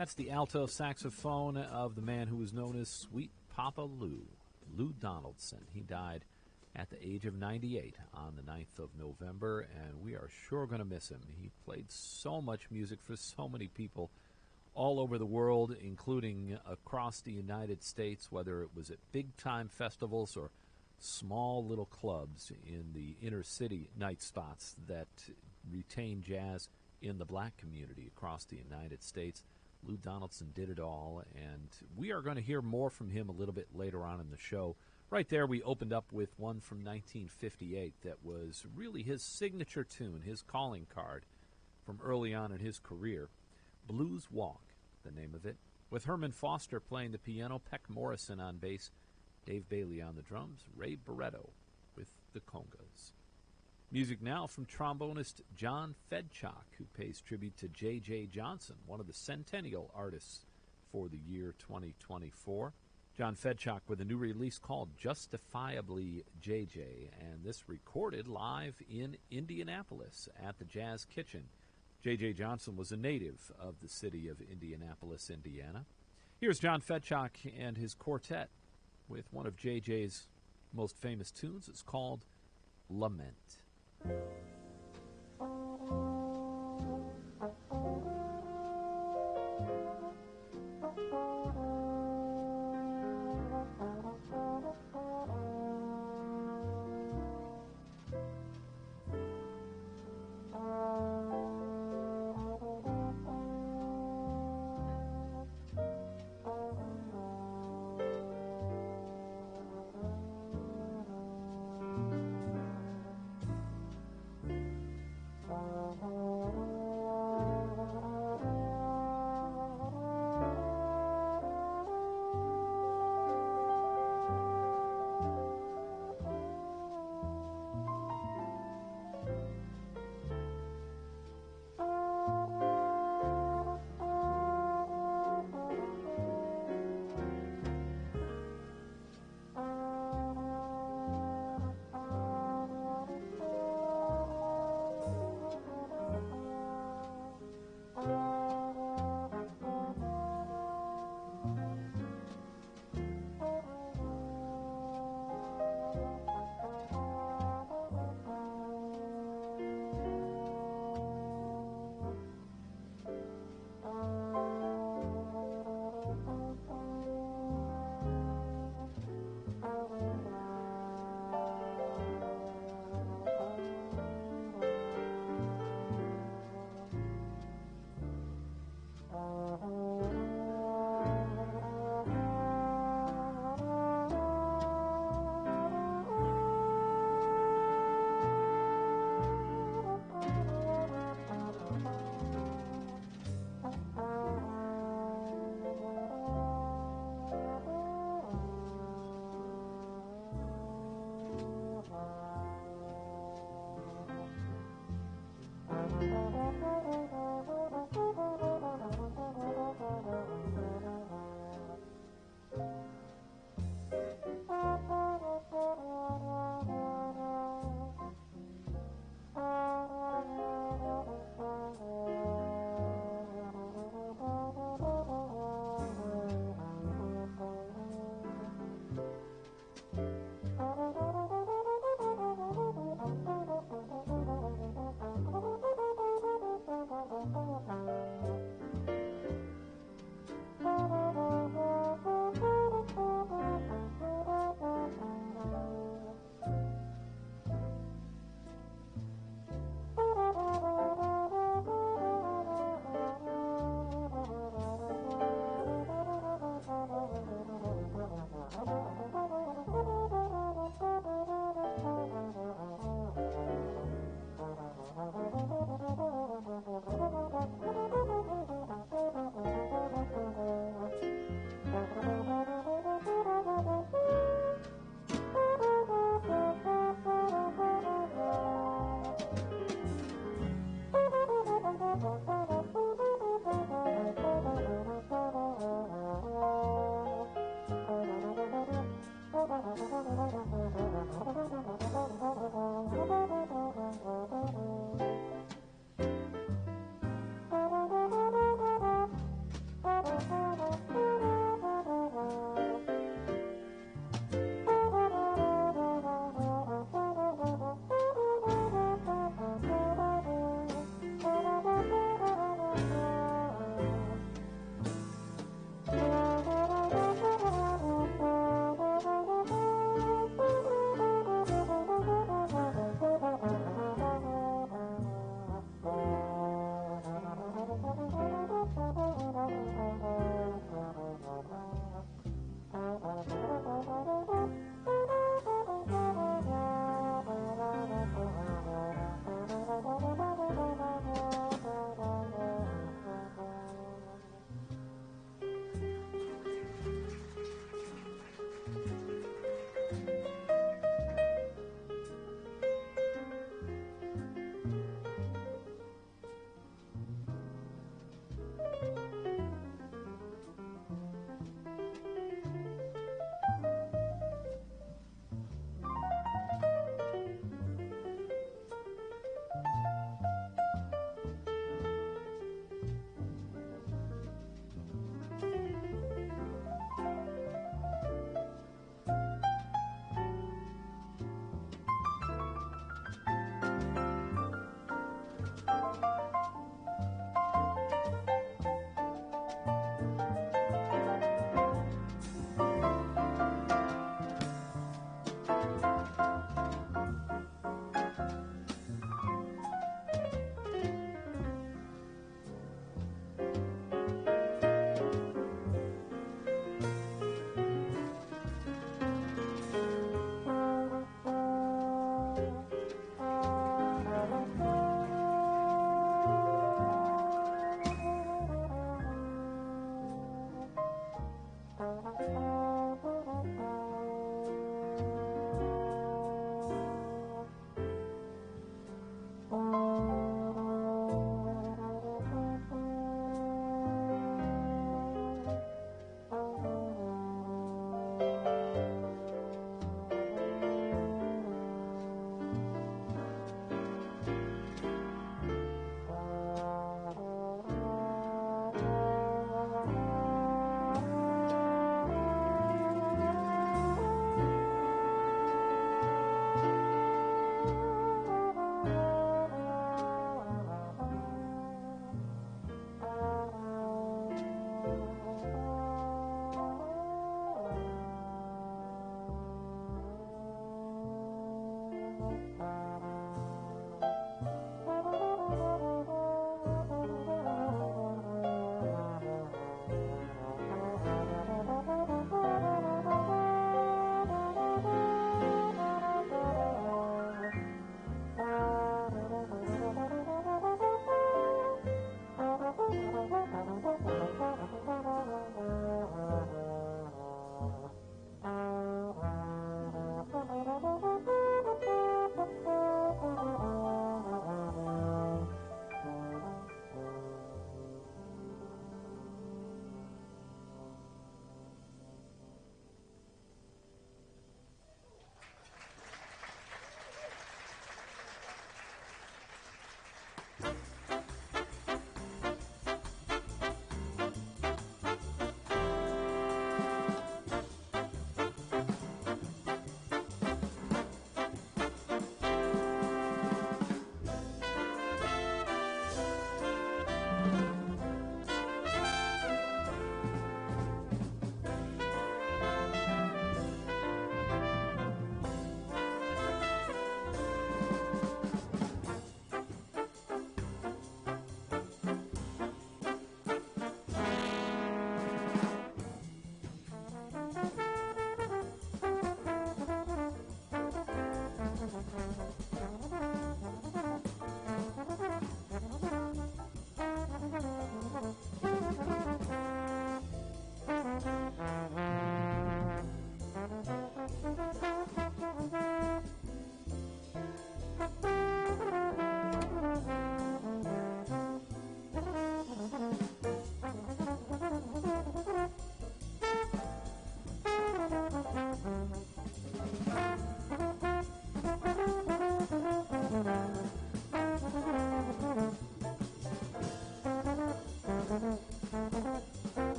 That's the alto saxophone of the man who was known as Sweet Papa Lou, Lou Donaldson. He died at the age of 98 on the 9th of November, and we are sure going to miss him. He played so much music for so many people all over the world, including across the United States, whether it was at big-time festivals or small little clubs in the inner-city night spots that retain jazz in the black community across the United States. Lou Donaldson did it all, and we are going to hear more from him a little bit later on in the show. Right there, we opened up with one from 1958 that was really his signature tune, his calling card from early on in his career. Blues Walk, the name of it, with Herman Foster playing the piano, Peck Morrison on bass, Dave Bailey on the drums, Ray Barretto with the congas. Music now from trombonist John Fedchuk, who pays tribute to J.J. Johnson, one of the centennial artists for the year 2024. John Fedchuk with a new release called Justifiably J.J., and this recorded live in Indianapolis at the Jazz Kitchen. J.J. Johnson was a native of the city of Indianapolis, Indiana. Here's John Fedchuk and his quartet with one of J.J.'s most famous tunes. It's called Lament.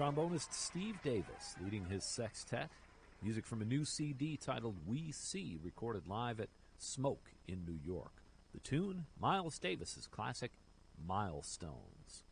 Trombonist Steve Davis leading his sextet. Music from a new CD titled We See, recorded live at Smoke in New York. The tune, Miles Davis's classic Milestones.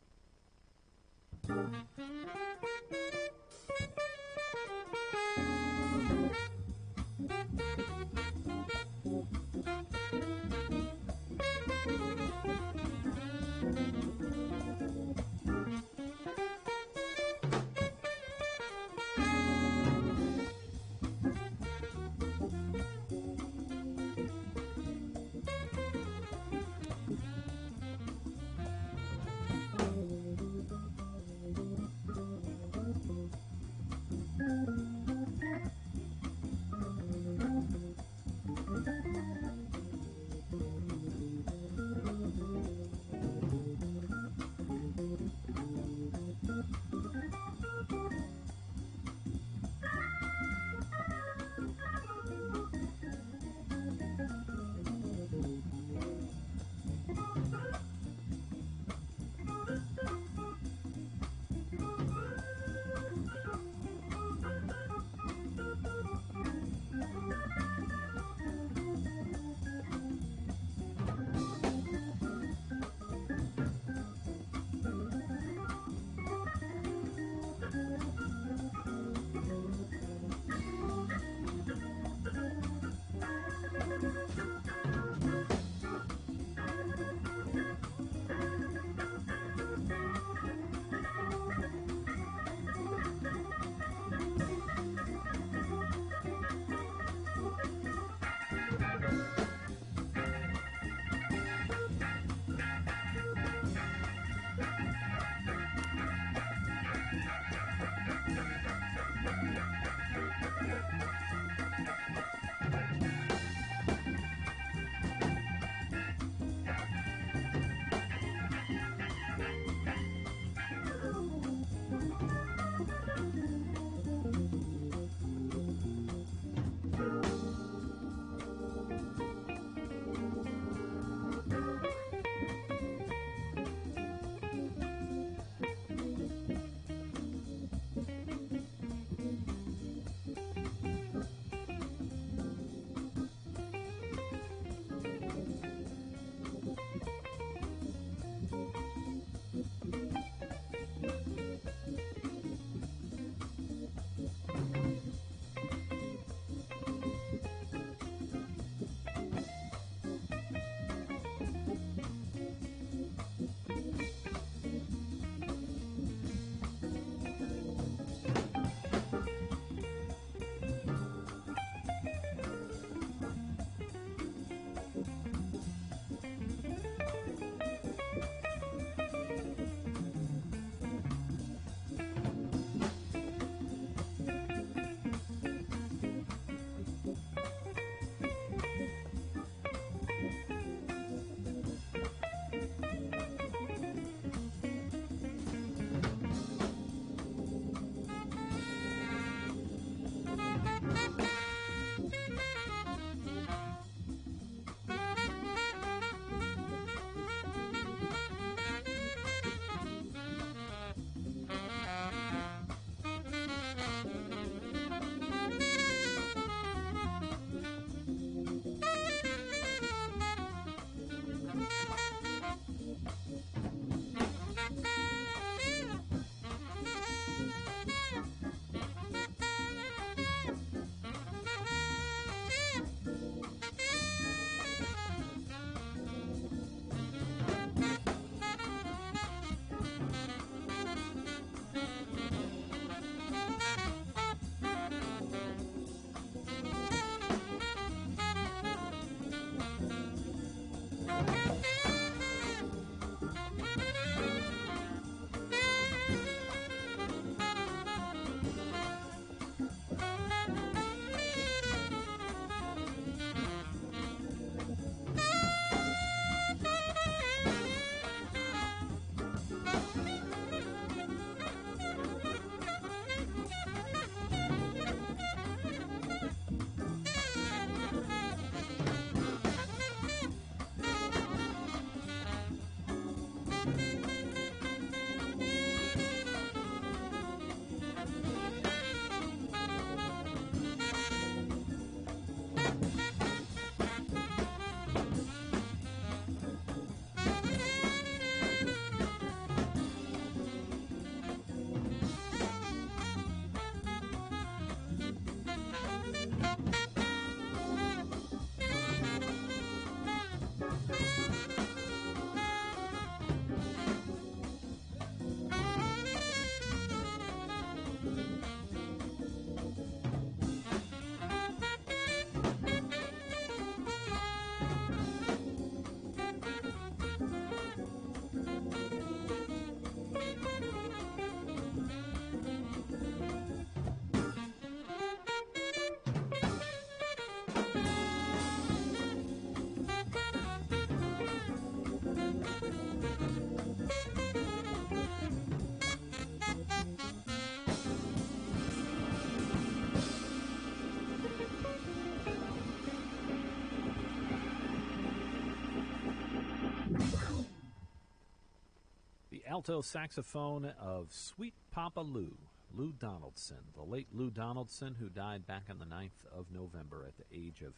alto saxophone of Sweet Papa Lou, Lou Donaldson, the late Lou Donaldson, who died back on the 9th of November at the age of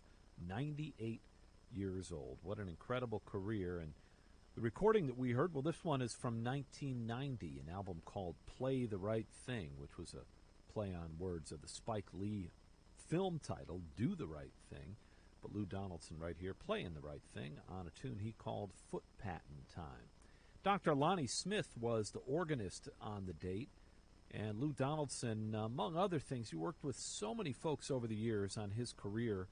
98 years old. What an incredible career. And the recording that we heard, well, this one is from 1990, an album called Play the Right Thing, which was a play on words of the Spike Lee film title, Do the Right Thing. But Lou Donaldson right here playing the right thing on a tune he called Foot Pattin' Time. Dr. Lonnie Smith was the organist on the date, and Lou Donaldson, among other things, he worked with so many folks over the years on his career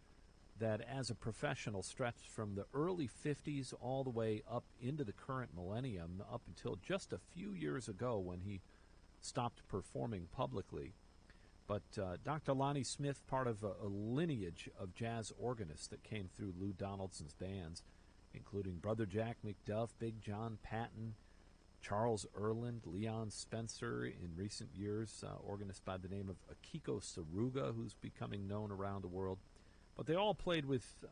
that as a professional stretched from the early 50s all the way up into the current millennium, up until just a few years ago when he stopped performing publicly. But Dr. Lonnie Smith, part of a lineage of jazz organists that came through Lou Donaldson's bands, including Brother Jack McDuff, Big John Patton, Charles Erland, Leon Spencer, in recent years, organist by the name of Akiko Saruga, who's becoming known around the world. But they all played with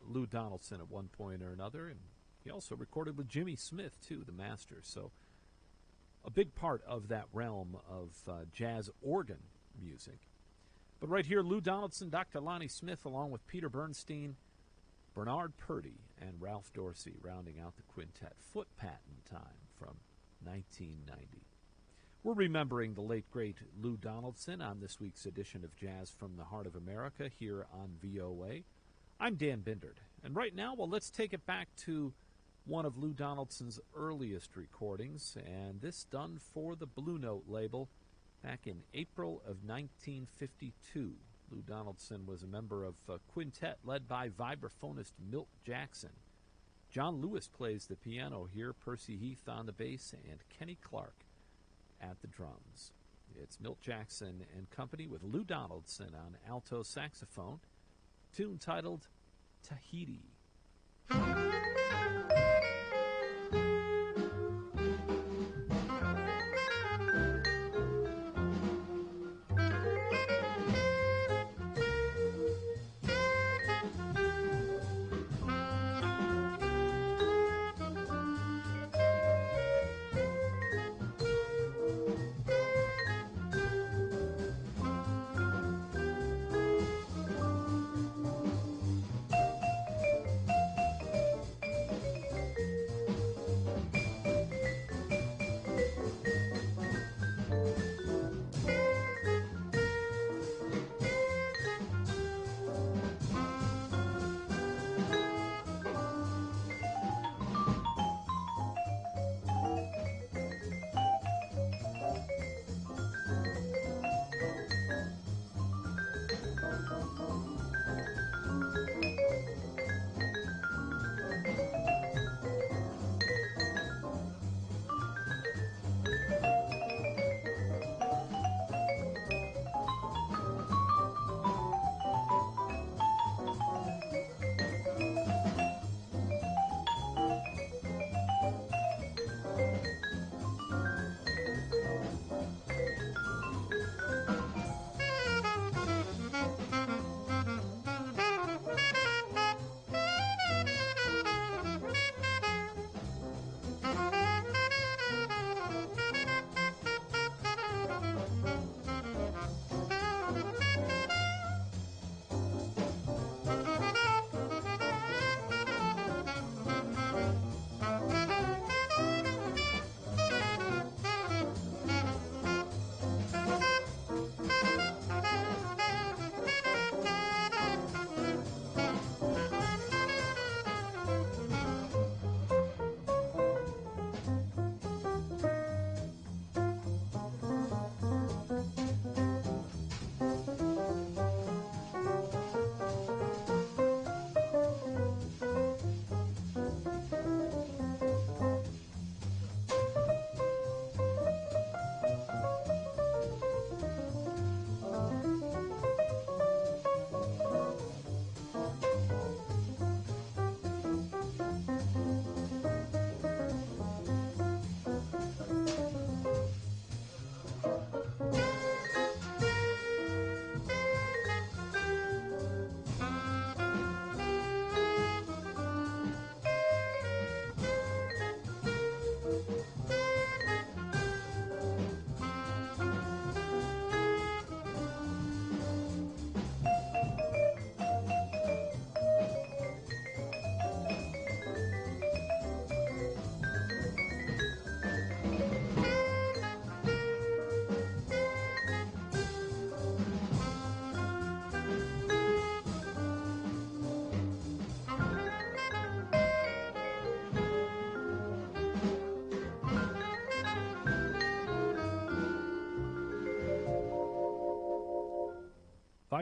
Lou Donaldson at one point or another, and he also recorded with Jimmy Smith, too, the master. So a big part of that realm of jazz organ music. But right here, Lou Donaldson, Dr. Lonnie Smith, along with Peter Bernstein, Bernard Purdy, and Ralph Dorsey, rounding out the quintet. Foot Pattin' Time from 1990. We're remembering the late, great Lou Donaldson on this week's edition of Jazz from the Heart of America here on VOA. I'm Dan Bindard, and right now, well, let's take it back to one of Lou Donaldson's earliest recordings, and this done for the Blue Note label back in April of 1952. Lou Donaldson was a member of a quintet led by vibraphonist Milt Jackson. John Lewis plays the piano here, Percy Heath on the bass, and Kenny Clark at the drums. It's Milt Jackson and company with Lou Donaldson on alto saxophone, tune titled Tahiti.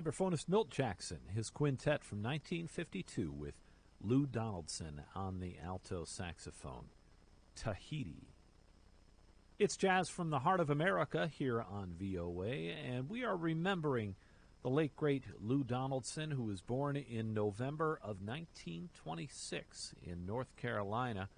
vibraphonist Milt Jackson, his quintet from 1952 with Lou Donaldson on the alto saxophone. Tahiti. It's Jazz from the Heart of America here on VOA, and we are remembering the late, great Lou Donaldson, who was born in November of 1926 in North Carolina.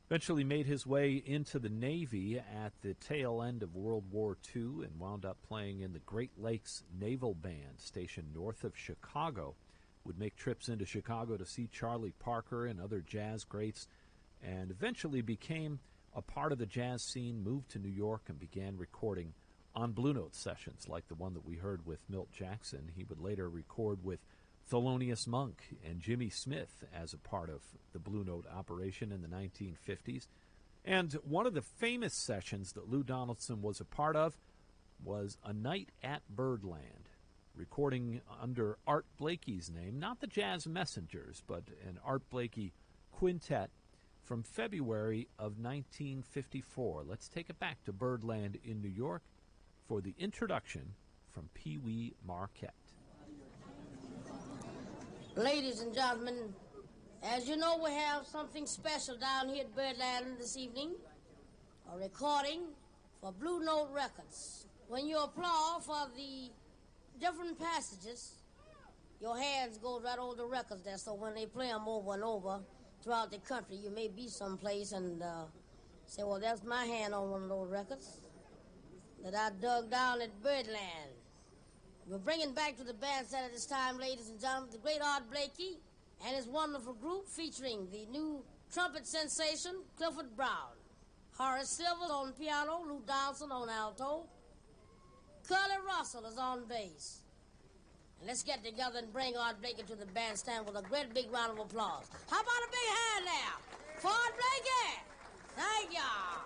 Eventually made his way into the Navy at the tail end of World War II and wound up playing in the Great Lakes Naval Band stationed north of Chicago. Would make trips into Chicago to see Charlie Parker and other jazz greats, and eventually became a part of the jazz scene, moved to New York and began recording on Blue Note sessions like the one that we heard with Milt Jackson. He would later record with Thelonious Monk and Jimmy Smith as a part of the Blue Note operation in the 1950s. And one of the famous sessions that Lou Donaldson was a part of was A Night at Birdland, recording under Art Blakey's name, not the Jazz Messengers, but an Art Blakey quintet from February of 1954. Let's take it back to Birdland in New York for the introduction from Pee Wee Marquette. Ladies and gentlemen, as you know, we have something special down here at Birdland this evening, a recording for Blue Note Records. When you applaud for the different passages, your hands go right over the records there, so when they play them over and over throughout the country, you may be someplace and say, well, that's my hand on one of those records that I dug down at Birdland. We're bringing back to the bandstand at this time, ladies and gentlemen, the great Art Blakey and his wonderful group featuring the new trumpet sensation, Clifford Brown. Horace Silver on piano, Lou Donaldson on alto. Curly Russell is on bass. And let's get together and bring Art Blakey to the bandstand with a great big round of applause. How about a big hand now for Art Blakey? Thank y'all.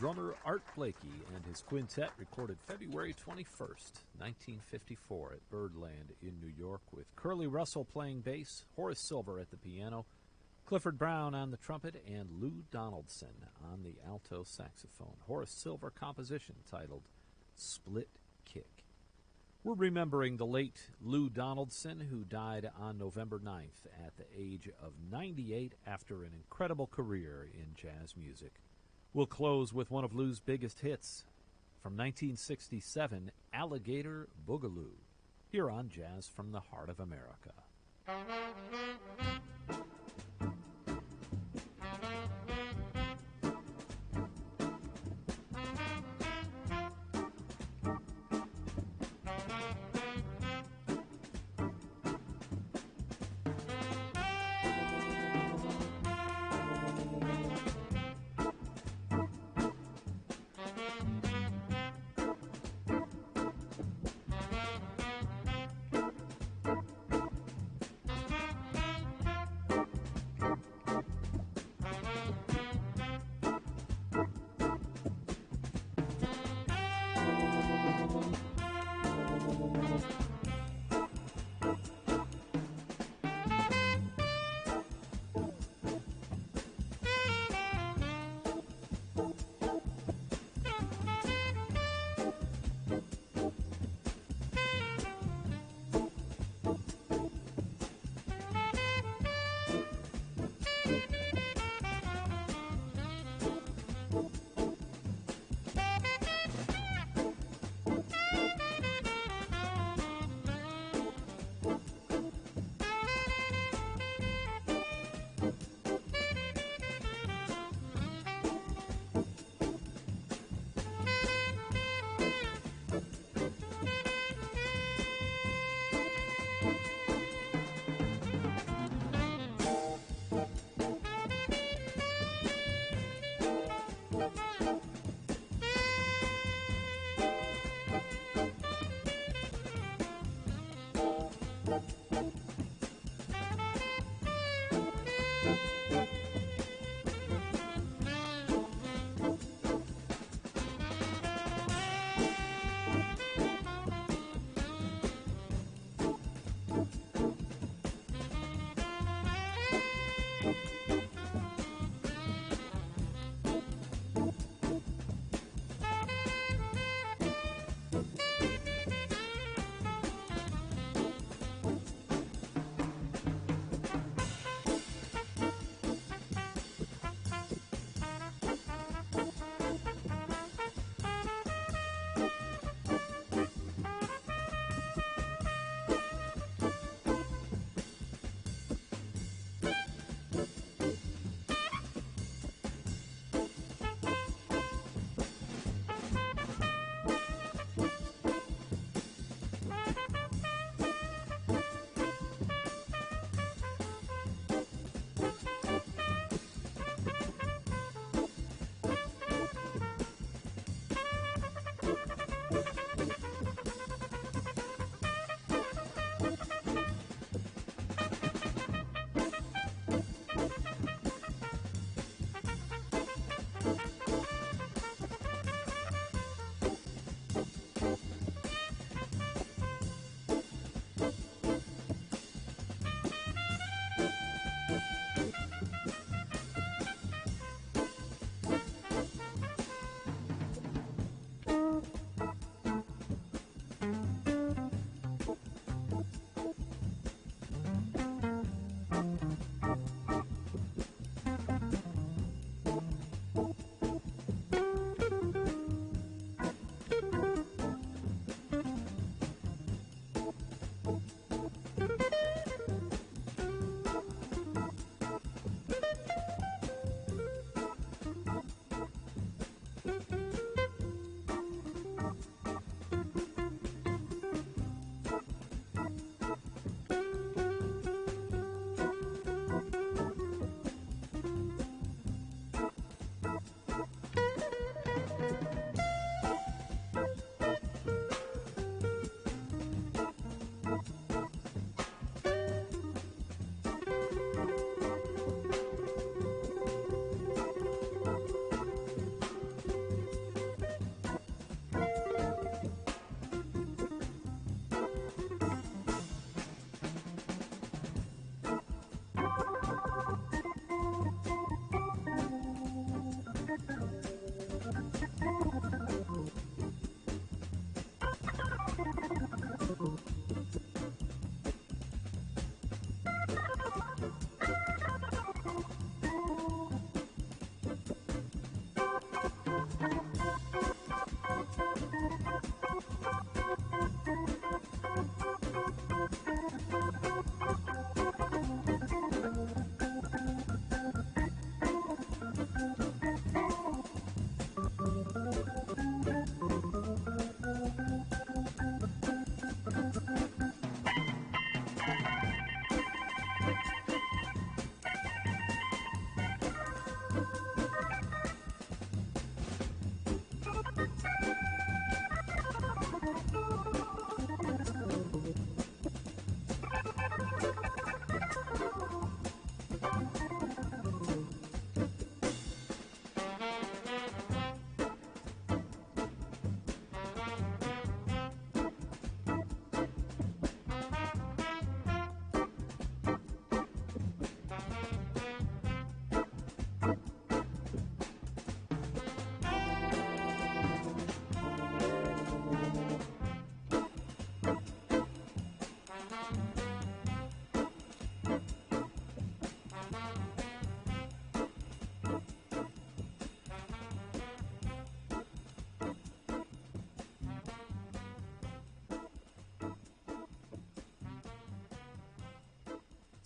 drummer Art Blakey and his quintet recorded February 21st, 1954 at Birdland in New York with Curly Russell playing bass, Horace Silver at the piano, Clifford Brown on the trumpet, and Lou Donaldson on the alto saxophone. Horace Silver composition titled Split Kick. We're remembering the late Lou Donaldson, who died on November 9th at the age of 98 after an incredible career in jazz music. We'll close with one of Lou's biggest hits from 1967, Alligator Boogaloo, here on Jazz from the Heart of America.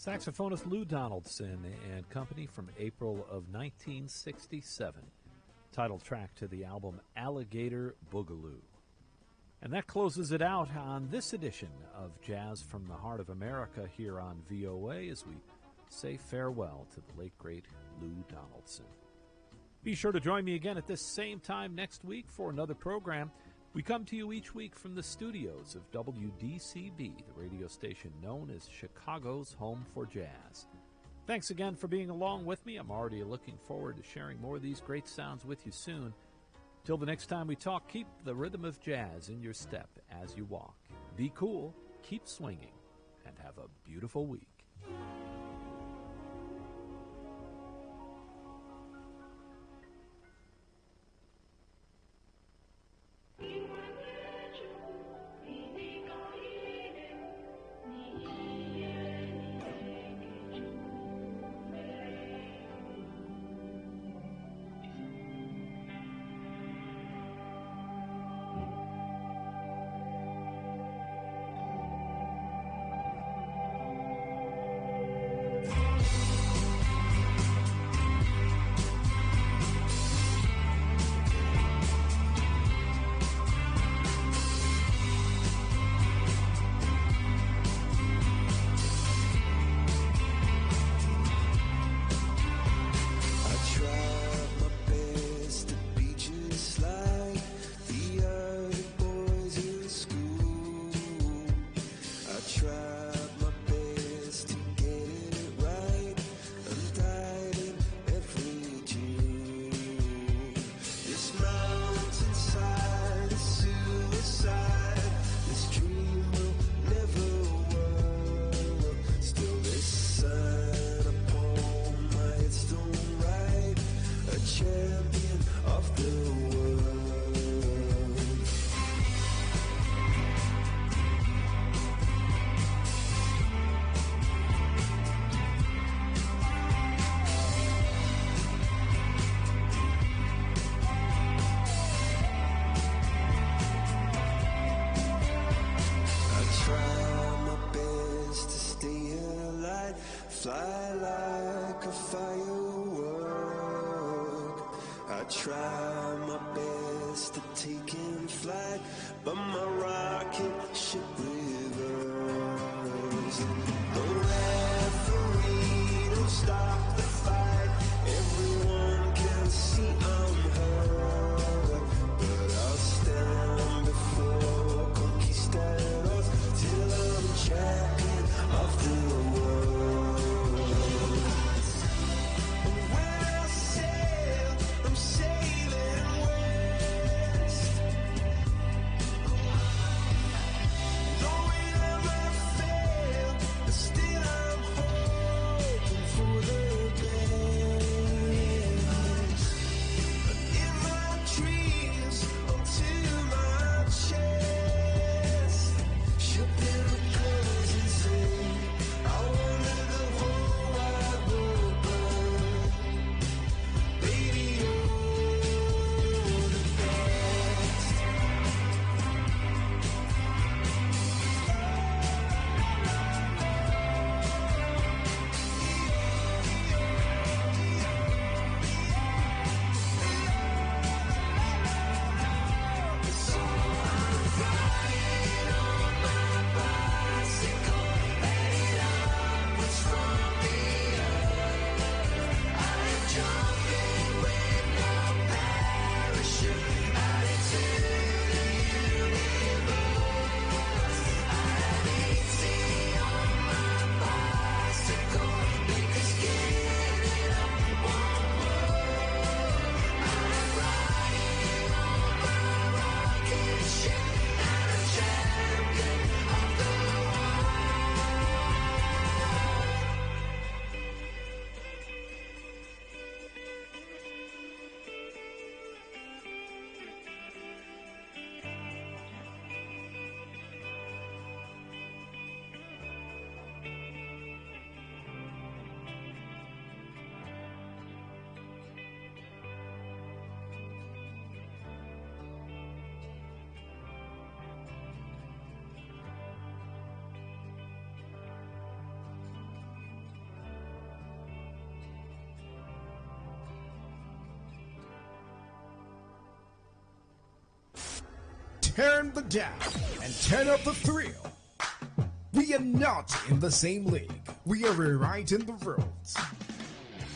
Saxophonist Lou Donaldson and Company from April of 1967. Title track to the album Alligator Boogaloo. And that closes it out on this edition of Jazz from the Heart of America here on VOA as we say farewell to the late, great Lou Donaldson. Be sure to join me again at this same time next week for another program. We come to you each week from the studios of WDCB, the radio station known as Chicago's home for jazz. Thanks again for being along with me. I'm already looking forward to sharing more of these great sounds with you soon. Till the next time we talk, keep the rhythm of jazz in your step as you walk. Be cool, keep swinging, and have a beautiful week. Fly like a firework. I try my best to take in flight, but my rocket ship reversed. The referee don't stop the fight. Everyone can see I'm hurt, but I'll stand before conquistadors till I'm champion of the world. Still I'm home. Turn the down and turn up the thrill. We are not in the same league. We are rewriting the rules.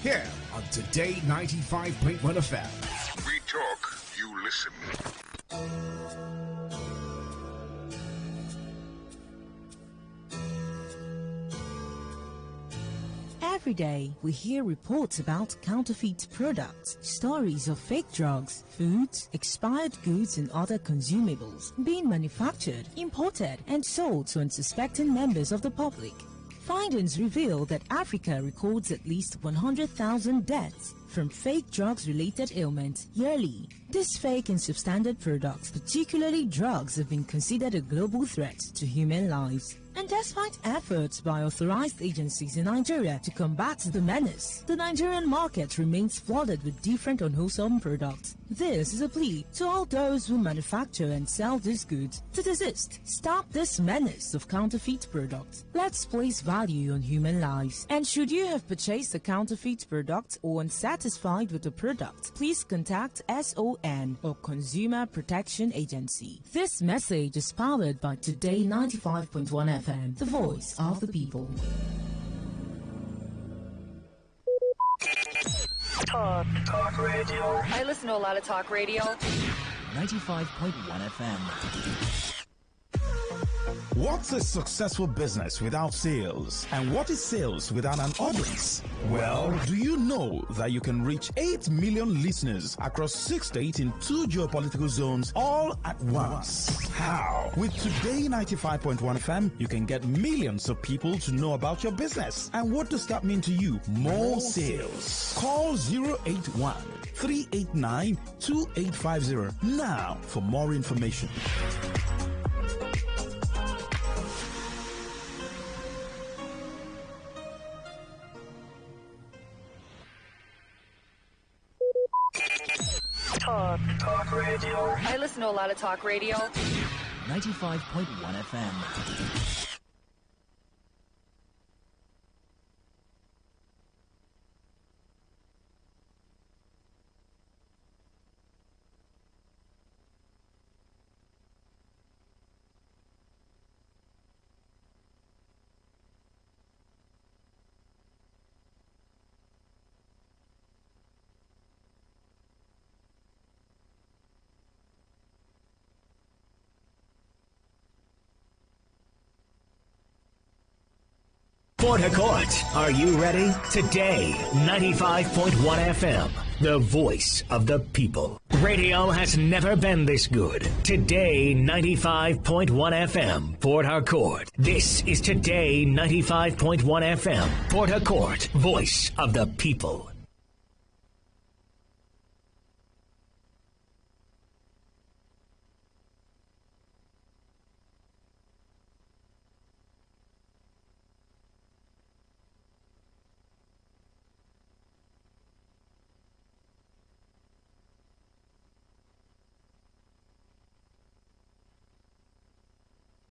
Here on Today 95.1 FM. We talk, you listen. Every day, we hear reports about counterfeit products, stories of fake drugs, foods, expired goods and other consumables being manufactured, imported and sold to unsuspecting members of the public. Findings reveal that Africa records at least 100,000 deaths from fake drugs-related ailments yearly. These fake and substandard products, particularly drugs, have been considered a global threat to human lives. And despite efforts by authorized agencies in Nigeria to combat the menace, the Nigerian market remains flooded with different unwholesome products. This is a plea to all those who manufacture and sell these goods to desist. Stop this menace of counterfeit products. Let's place value on human lives. And should you have purchased a counterfeit product or unsatisfied with the product, please contact SON or Consumer Protection Agency. This message is powered by Today 95.1 FM, the voice of the people. Talk radio. I listen to a lot of talk radio. 95.1 FM. What's a successful business without sales? And what is sales without an audience? Well, do you know that you can reach 8 million listeners across 6 states in 2 geopolitical zones all at once? How? With Today 95.1 FM, you can get millions of people to know about your business. And what does that mean to you? More sales. Call 081 389 2850 now for more information. Talk radio. I listen to a lot of talk radio. 95.1 FM. Port Harcourt, are you ready? Today, 95.1 FM, the voice of the people. Radio has never been this good. Today, 95.1 FM, Port Harcourt. This is Today, 95.1 FM, Port Harcourt, voice of the people.